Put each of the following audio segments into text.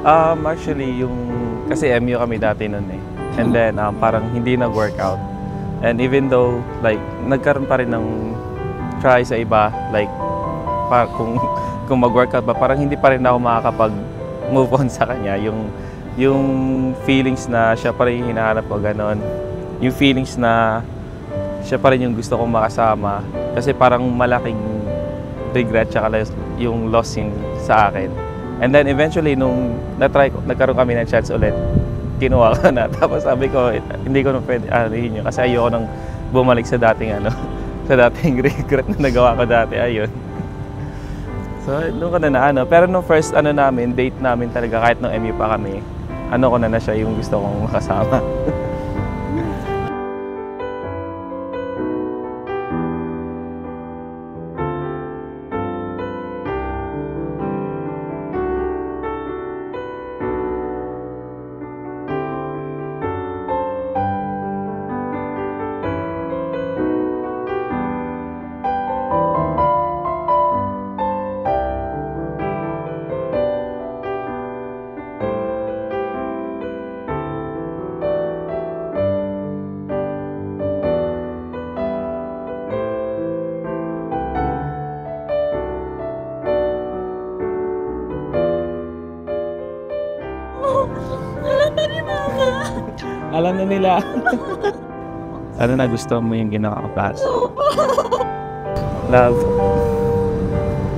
Actually, kasi MU kami dati nun eh. And then, parang hindi nag-workout. And even though, like, nagkaroon pa rin ng try sa iba, like, kung mag-workout ba, parang hindi pa rin ako makakapag-move on sa kanya. Yung feelings na siya pa rin yung hinahanap ko, ganon. Yung feelings na siya pa rin yung gusto kong makasama. Kasi parang malaking regret tsaka yung loss sa akin. And then eventually, nung nagkaroon kami ng chance ulit, kinuha ko na. Tapos sabi ko, hindi ko na pwede arihin yun. Kasi ayoko nang bumalik sa dating sa dating regret na nagawa ko dati. Ayun. So, doon ko na Pero nung first date namin talaga, kahit nung MU pa kami, ko na siya yung gusto kong makasama. Alam na nila. Ano na gusto mo yung ginawa ko, Pat? Love,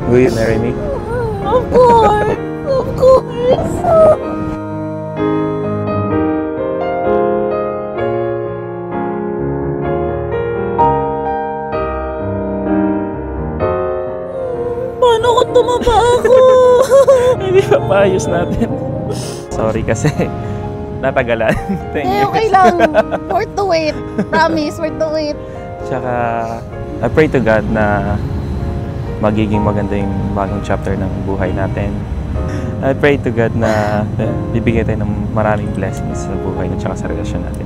will you marry me? Of course! Of course! Paano kung tumaba ako? Hindi pa paayos natin. Sorry kasi natagalan. Thank you. Okay lang. Worth the wait. Promise, worth the wait. Tsaka, I pray to God na magiging maganda yung bagong chapter ng buhay natin. I pray to God na bibigyan tayo ng maraming blessings sa buhay at saka sa relasyon natin.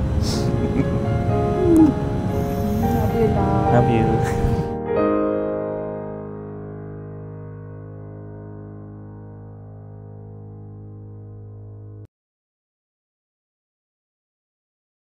Love you, love. Love you.